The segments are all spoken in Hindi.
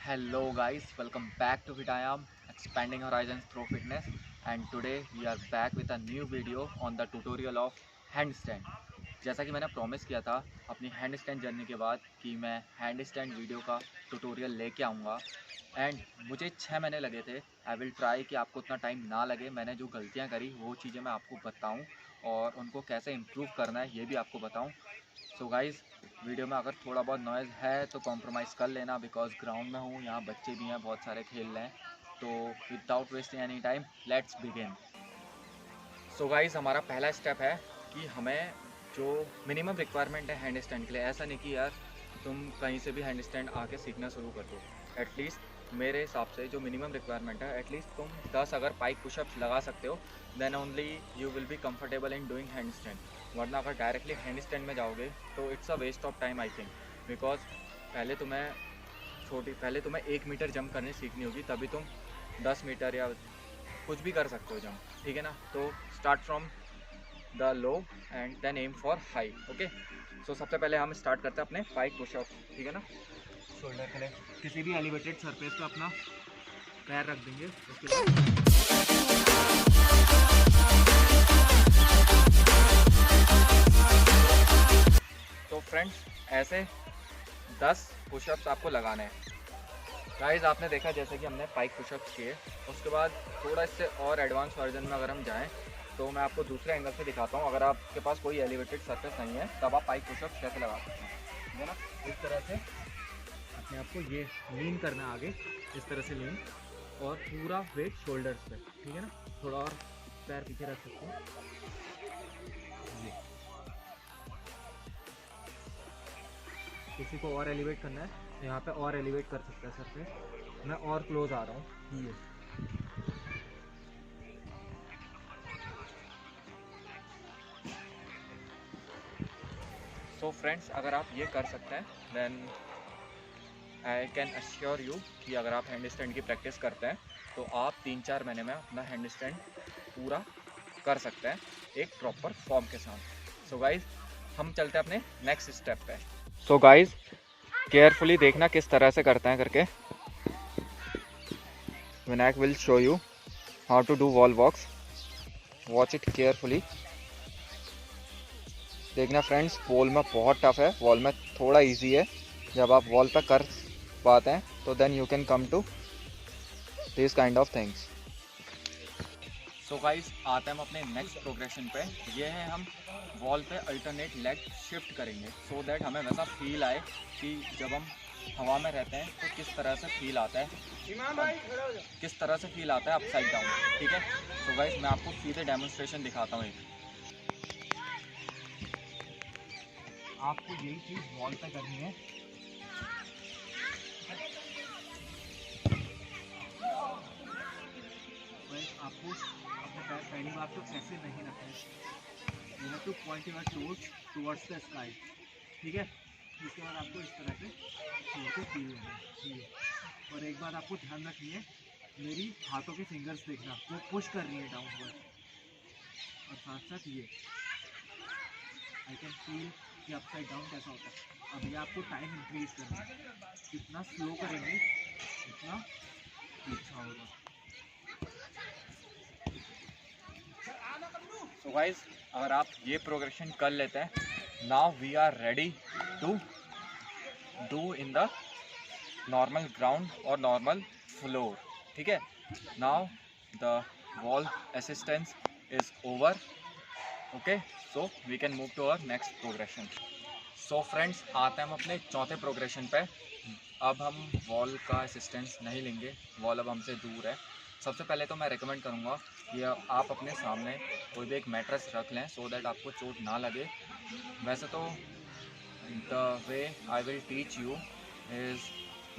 Hello guys, welcome back to Vitayam, expanding horizons through fitness, and today we are back with a new video on the tutorial of handstand। जैसा कि मैंने प्रॉमिस किया था अपनी हैंड स्टैंड जर्नी के बाद कि मैं हैंड स्टैंड वीडियो का ट्यूटोरियल लेके आऊँगा, एंड मुझे 6 महीने लगे थे। आई विल ट्राई कि आपको उतना टाइम ना लगे, मैंने जो गलतियाँ करी वो चीज़ें मैं आपको बताऊँ और उनको कैसे इम्प्रूव करना है ये भी आपको बताऊँ। सो गाइज़, वीडियो में अगर थोड़ा बहुत नॉइज़ है तो कॉम्प्रोमाइज़ कर लेना, बिकॉज ग्राउंड में हूँ, यहाँ बच्चे भी हैं, बहुत सारे खेल रहे हैं। तो without wasting any time let's begin. So guys, हमारा पहला स्टेप है कि हमें जो मिनिमम रिक्वायरमेंट है हैंड स्टैंड के लिए, ऐसा नहीं कि यार तुम कहीं से भी हैंड स्टैंड आके सीखना शुरू कर दो। एटलीस्ट मेरे हिसाब से जो मिनिमम रिक्वायरमेंट है, एटलीस्ट तुम 10 अगर पाइक पुशअप्स लगा सकते हो, then only you will be comfortable in doing handstand. वरना अगर डायरेक्टली हैंड स्टैंड में जाओगे तो it's a waste of time I think, because पहले तुम्हें 1 मीटर जंप करनी सीखनी होगी, तभी तुम 10 मीटर या कुछ भी कर सकते हो जंप, ठीक है ना। तो start from the low end then aim for high. Okay, so सबसे पहले हम स्टार्ट करते हैं अपने पाइक पुशअप, ठीक है ना। शोल्डर के लिए किसी भी एलिवेटेड सरफेस पे अपना पैर रख देंगे, उसके बाद तो फ्रेंड्स ऐसे 10 पुशअप्स आपको लगाने हैं। गाइस, आपने देखा जैसे कि हमने पाइक पुशअप्स किए, उसके बाद थोड़ा इससे और एडवांस वर्जन में अगर हम जाएं तो मैं आपको दूसरे एंगल से दिखाता हूं। अगर आपके पास कोई एलिवेटेड सरफेस नहीं है तब आप पाइक पुशअप्स कैसे लगा सकते हैं, ठीक है ना। इस तरह से अपने आप को ये लीन करना है आगे, इस तरह से लीन, और पूरा वेट शोल्डर्स पे, ठीक है ना। थोड़ा और पैर पीछे रख सकते हैं, ये। किसी को और एलिवेट करना है तो यहाँ पे और एलिवेट कर सकता है सरफेस। मैं और क्लोज आ रहा हूँ, ये। सो फ्रेंड्स, अगर आप ये कर सकते हैं then I can assure you कि अगर आप हैंड स्टैंड की प्रैक्टिस करते हैं तो आप 3-4 महीने में अपना हैंड स्टैंड पूरा कर सकते हैं एक प्रॉपर फॉर्म के साथ। सो गाइज, हम चलते हैं अपने नेक्स्ट स्टेप पे। सो गाइज, केयरफुली देखना किस तरह से करते हैं करके। Vinayak will show you how to do wall walks, watch it carefully. देखना फ्रेंड्स, वॉल में बहुत टफ है, वॉल में थोड़ा इजी है। जब आप वॉल पे कर पाते हैं तो then you can come to this kind of things. So guys, आते हैं हम अपने नेक्स्ट प्रोग्रेशन पे। ये है हम वॉल पे अल्टरनेट लेग शिफ्ट करेंगे, सो दैट हमें वैसा फील आए कि जब हम हवा में रहते हैं तो किस तरह से फील आता है, किस तरह से फील आता है अपसाइड डाउन, ठीक है। सो गाइस, मैं आपको सीधे डेमोन्स्ट्रेशन दिखाता हूँ। आपको यही चीज़ वॉल पे करनी है। आपको अपने पैर पहली बार तो ऐसे नहीं रखने, you have two point your toes towards the sky, ठीक है। इसके बाद आपको इस तरह से फील होगा। और एक बात आपको ध्यान रखनी है, मेरी हाथों के फिंगर्स देखना, वो पुश कर रही है डाउनवर्ड, और साथ साथ ये आई कैन फील कि अपसाइड डाउन कैसा होता है। अब ये आपको टाइम इंक्रीज करना है, जितना स्लो करेंगे उतना अच्छा होगा। सो गाइज, अगर आप ये प्रोग्रेशन कर लेते हैं, now we are ready to do in the normal ground और नॉर्मल फ्लोर, ठीक है। Now the wall assistance is over. Okay, so we can move to our next progression. So friends, आते हैं हम अपने चौथे प्रोग्रेशन पे। अब हम वॉल का असिस्टेंस नहीं लेंगे, वॉल अब हमसे दूर है। सबसे पहले तो मैं रेकमेंड करूँगा कि आप अपने सामने कोई भी एक मैट्रेस रख लें, सो दैट आपको चोट ना लगे। वैसे तो the way I will teach you is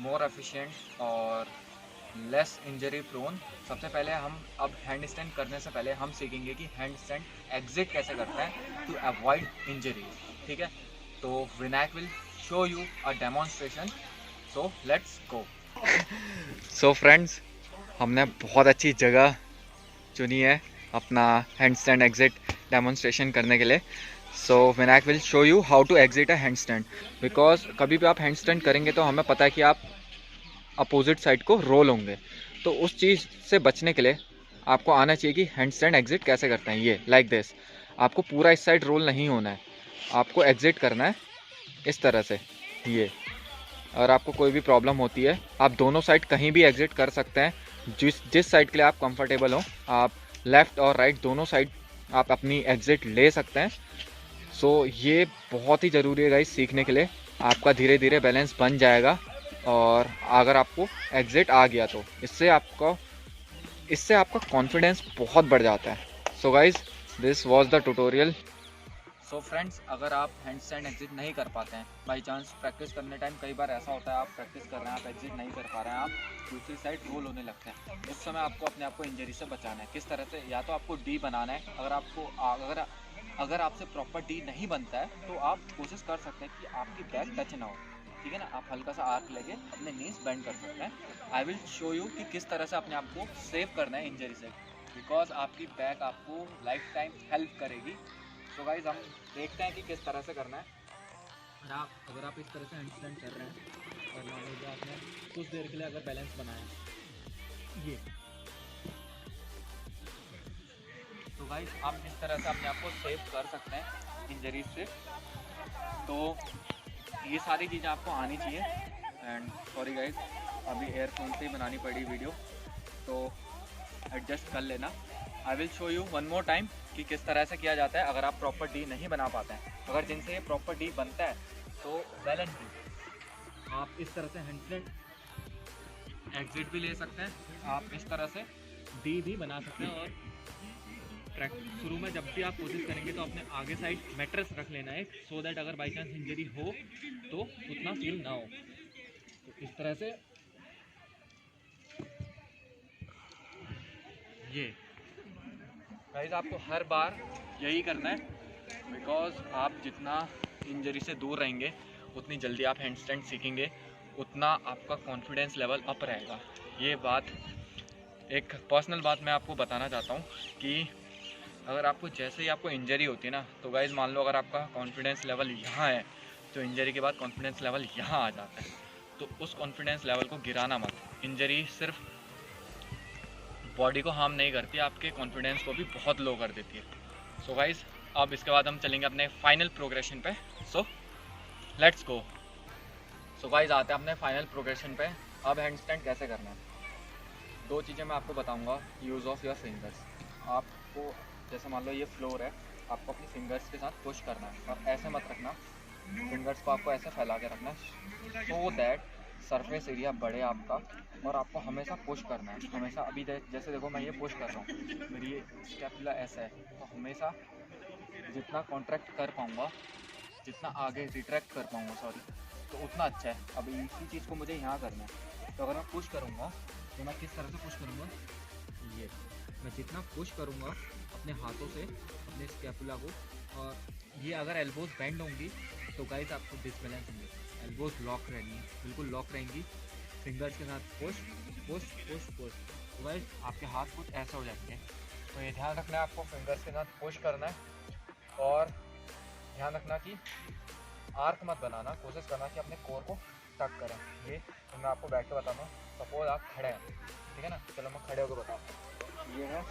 more efficient और लेस इंजरी प्रोन। सबसे पहले हम अब हैंड स्टैंड करने से पहले हम सीखेंगे कि हैंड स्टैंड एग्जिट कैसे करता है टू अवॉइड इंजरी, ठीक है। तो Vinayak will show you a demonstration, so let's go. So friends, हमने बहुत अच्छी जगह चुनी है अपना हैंड स्टैंड एग्जिट डेमोन्स्ट्रेशन करने के लिए। So Vinayak will show you how to exit a handstand, because कभी भी आप हैंड स्टैंड करेंगे तो हमें पता है कि आप अपोजिट साइड को रोल होंगे। तो उस चीज़ से बचने के लिए आपको आना चाहिए कि हैंडस्टैंड एग्जिट कैसे करते हैं। ये लाइक दिस, आपको पूरा इस साइड रोल नहीं होना है, आपको एग्जिट करना है इस तरह से। ये अगर आपको कोई भी प्रॉब्लम होती है, आप दोनों साइड कहीं भी एग्जिट कर सकते हैं, जिस साइड के लिए आप कंफर्टेबल हो। आप लेफ़्ट और राइट दोनों साइड आप अपनी एग्ज़िट ले सकते हैं। सो ये बहुत ही ज़रूरी है गाइस सीखने के लिए। आपका धीरे धीरे बैलेंस बन जाएगा, और अगर आपको एग्ज़िट आ गया तो इससे आपका कॉन्फिडेंस बहुत बढ़ जाता है। So guys, this was the tutorial. So friends, अगर आप हैंडस्टैंड एग्जिट नहीं कर पाते हैं, बाई चांस प्रैक्टिस करने टाइम कई बार ऐसा होता है आप प्रैक्टिस कर रहे हैं, आप एग्जिट नहीं कर पा रहे हैं, आप दूसरी साइड रोल होने लगते हैं, उस समय आपको अपने आप को इंजरी से बचाना है। किस तरह से? या तो आपको डी बनाना है। अगर आपसे प्रॉपर डी नहीं बनता है तो आप कोशिश कर सकते हैं कि आपकी बैक टच ना हो, ठीक है ना। आप हल्का सा आर्क लेके अपने नीज बेंड कर सकते हैं। आई विल शो यू कि किस तरह से अपने आप को सेव करना है इंजरी से, बिकॉज आपकी बैक आपको लाइफ टाइम हेल्प करेगी। तो गाइज हम देखते हैं कि किस तरह से करना है। अगर आप इस तरह से हैंडस्टैंड कर रहे हैं और मान लीजिए आपने कुछ देर के लिए अगर बैलेंस बनाया, ये तो गाइज आप इस तरह से अपने आप को सेव कर सकते हैं इंजरीज से। तो ये सारी चीज़ें आपको आनी चाहिए। एंड सॉरी गाइज, अभी एयरफोन से ही बनानी पड़ी वीडियो, तो एडजस्ट कर लेना। I will show you one more time कि किस तरह से किया जाता है अगर आप प्रॉपर डी नहीं बना पाते हैं। अगर जिनसे ये प्रॉपर डी बनता है तो वेल एंड गुड, आप इस तरह से हैंडस्टैंड एग्जिट भी ले सकते हैं, आप इस तरह से डी भी बना सकते हैं। और शुरू में जब भी आप कोशिश करेंगे तो अपने आगे साइड मैट्रेस रख लेना है, सो दैट अगर बाई चांस इंजरी हो तो उतना फील ना हो। तो इस तरह से ये गाइस आपको हर बार यही करना है, बिकॉज आप जितना इंजरी से दूर रहेंगे उतनी जल्दी आप हैंडस्टैंड सीखेंगे, उतना आपका कॉन्फिडेंस लेवल अप रहेगा। ये बात, एक पर्सनल बात मैं आपको बताना चाहता हूँ कि अगर आपको जैसे ही आपको इंजरी होती है ना, तो गाइस मान लो अगर आपका कॉन्फिडेंस लेवल यहाँ है तो इंजरी के बाद कॉन्फिडेंस लेवल यहाँ आ जाता है, तो उस कॉन्फिडेंस लेवल को गिराना मत। इंजरी सिर्फ बॉडी को हार्म नहीं करती, आपके कॉन्फिडेंस को भी बहुत लो कर देती है। सो गाइस, अब इसके बाद हम चलेंगे अपने फाइनल प्रोग्रेशन पे। So let's go. So guys, आते हैं अपने फाइनल प्रोग्रेशन पे। अब हैंडस्टैंड कैसे करना है, दो चीज़ें मैं आपको बताऊंगा। Use of your fingers. आपको जैसे मान लो ये फ्लोर है, आपको अपनी फिंगर्स के साथ पुश करना है, और ऐसे मत रखना, फिंगर्स को आपको ऐसे फैला के रखना है, सो दैट सरफेस एरिया बढ़े आपका। और आपको हमेशा पुश करना है, हमेशा। अभी जैसे देखो मैं ये पुश कर रहा हूँ, मेरी ये स्कैपुला ऐसा है, तो हमेशा जितना कॉन्ट्रैक्ट कर पाऊँगा, जितना आगे रिट्रैक्ट कर पाऊँगा, सॉरी, तो उतना अच्छा है। अब इसी चीज़ को मुझे यहाँ करना है, तो अगर मैं पुश करूँगा तो मैं किस तरह से पुश करूँगा, ये मैं जितना पुश करूँगा अपने हाथों से अपने स्कैपुला को, और ये अगर एल्बोज बेंड होंगी तो गाइस आपको डिसबैलेंस होंगे, एल्बोज लॉक रहेंगी, बिल्कुल लॉक रहेंगी। फिंगर्स के साथ पुश पुश पुश पुश, तो गाइस आपके हाथ कुछ ऐसे हो जाएंगे। तो ये ध्यान रखना है आपको, फिंगर्स के साथ पुश करना है, और ध्यान रखना कि आर्क मत बनाना, कोशिश करना कि अपने कोर को टक करें। ये तो मैं आपको बैठ के बताता हूँ। सपोज आप खड़े हैं, ठीक है ना, चलो मैं खड़े होकर बताता हूँ। ये है,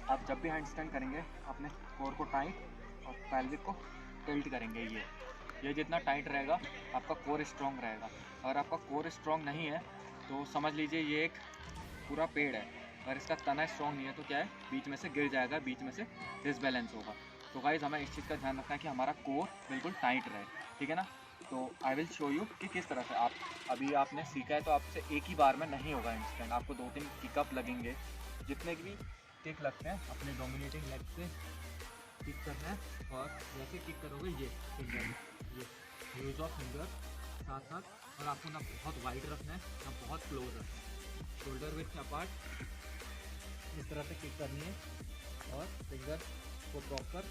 आप जब भी हैंड स्टैंड करेंगे अपने कोर को टाइट और पैल्विक को टिल्ट करेंगे। ये जितना टाइट रहेगा आपका कोर स्ट्रॉन्ग रहेगा। अगर आपका कोर स्ट्रॉन्ग नहीं है तो समझ लीजिए ये एक पूरा पेड़ है, अगर इसका तना स्ट्रॉन्ग नहीं है तो क्या है, बीच में से गिर जाएगा, बीच में से डिसबैलेंस होगा। तो गाइस हमें इस चीज़ का ध्यान रखना है कि हमारा कोर बिल्कुल टाइट रहे, ठीक है ना। तो आई विल शो यू कि किस तरह से आप, अभी आपने सीखा है तो आपसे एक ही बार में नहीं होगा इंस्टेंट, आपको 2-3 किकअप लगेंगे, जितने भी किक लगते हैं अपने डोमिनेटिंग लेग से किक करना है। और जैसे किक करोगे ये फिंगर, ये यूज ऑफ फिंगर साथ साथ, और आपको ना बहुत वाइड रखना है ना बहुत क्लोज रखना है, शोल्डर विड्थ अपार्ट, इस तरह से किक करनी है और फिंगर को प्रॉपर,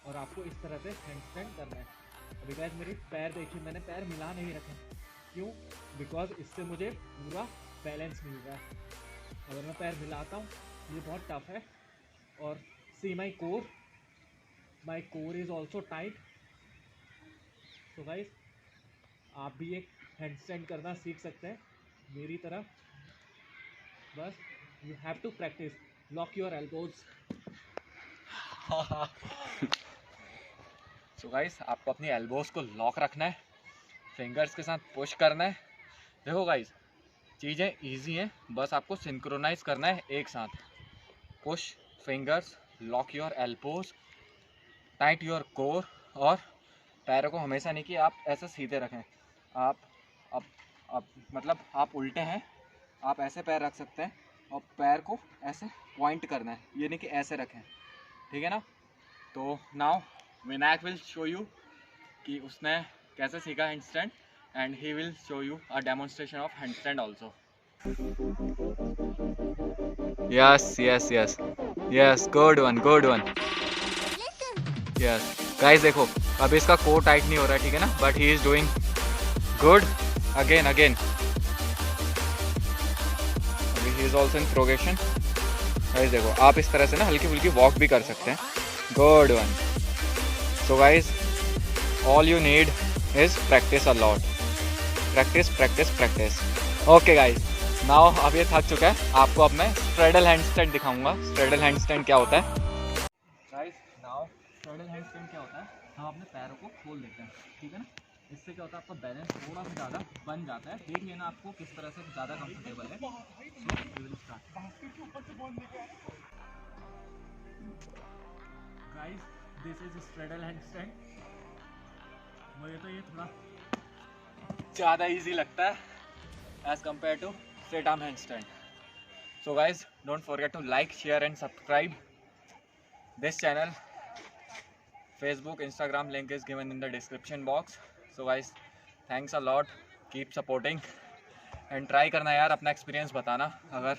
और आपको इस तरह से हैंडस्टैंड करना है। अभी गाइस मेरी पैर देखिए, मैंने पैर मिला नहीं रखे, क्यों, बिकॉज इससे मुझे पूरा बैलेंस मिल रहा है। अगर मैं पैर मिलाता हूँ ये बहुत टफ है। और see my core is also tight. So guys आप भी एक हैंडस्टैंड करना सीख सकते हैं मेरी तरह। बस you have to practice, lock your elbows. So guys, आपको अपनी एल्बोज को लॉक रखना है, फिंगर्स के साथ पुश करना है। देखो गाइस, चीज़ें इजी हैं, बस आपको सिंक्रोनाइज करना है एक साथ। Push fingers, lock your elbows, tight your core. और पैरों को हमेशा नहीं कि आप ऐसे सीधे रखें, आप अब मतलब आप उल्टे हैं, आप ऐसे पैर रख सकते हैं और पैर को ऐसे पॉइंट करना है, ये नहीं कि ऐसे रखें, ठीक है ना। तो now Vinayak will show you कि उसने कैसे सीखा handstand, and he will show you a demonstration of handstand also. Yes yes yes yes, good one good one. Yes guys, देखो अब इसका कोर टाइट नहीं हो रहा है, ठीक है ना, but he is doing good. Again again, अभी he is also in progression. Guys देखो, आप इस तरह से ना हल्की फुल्की वॉक भी कर सकते हैं। Good one. So guys, all you need is practice a lot, practice practice practice. Okay guys, now अब ये थक चुका है, आपको अब मैं स्ट्रेडल हैंडस्टैंड दिखाऊंगा। स्ट्रेडल हैंडस्टैंड क्या होता है गाइस? नाउ स्ट्रेडल हैंडस्टैंड क्या होता है, हम अपने पैरों को खोल देते हैं, ठीक है ना। इससे क्या होता है, आपका बैलेंस थोड़ा सा ज़्यादा बन जाता है। देख लेना आपको किस तरह से ज़्यादा कंफर्टेबल है। So we will start. Guys, this is straddle handstand. मुझे तो ये थोड़ा ज़्यादा इजी लगता है as compare to straight arm handstand. So guys, don't forget to like, share and subscribe this channel. Facebook, Instagram link is given in the description box. So guys, thanks a lot, keep supporting and try करना यार, अपना एक्सपीरियंस बताना। अगर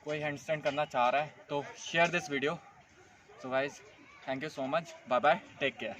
कोई हैंडस्टैंड करना चाह रहा है तो share this video. So guys, thank you so much, bye bye, take care.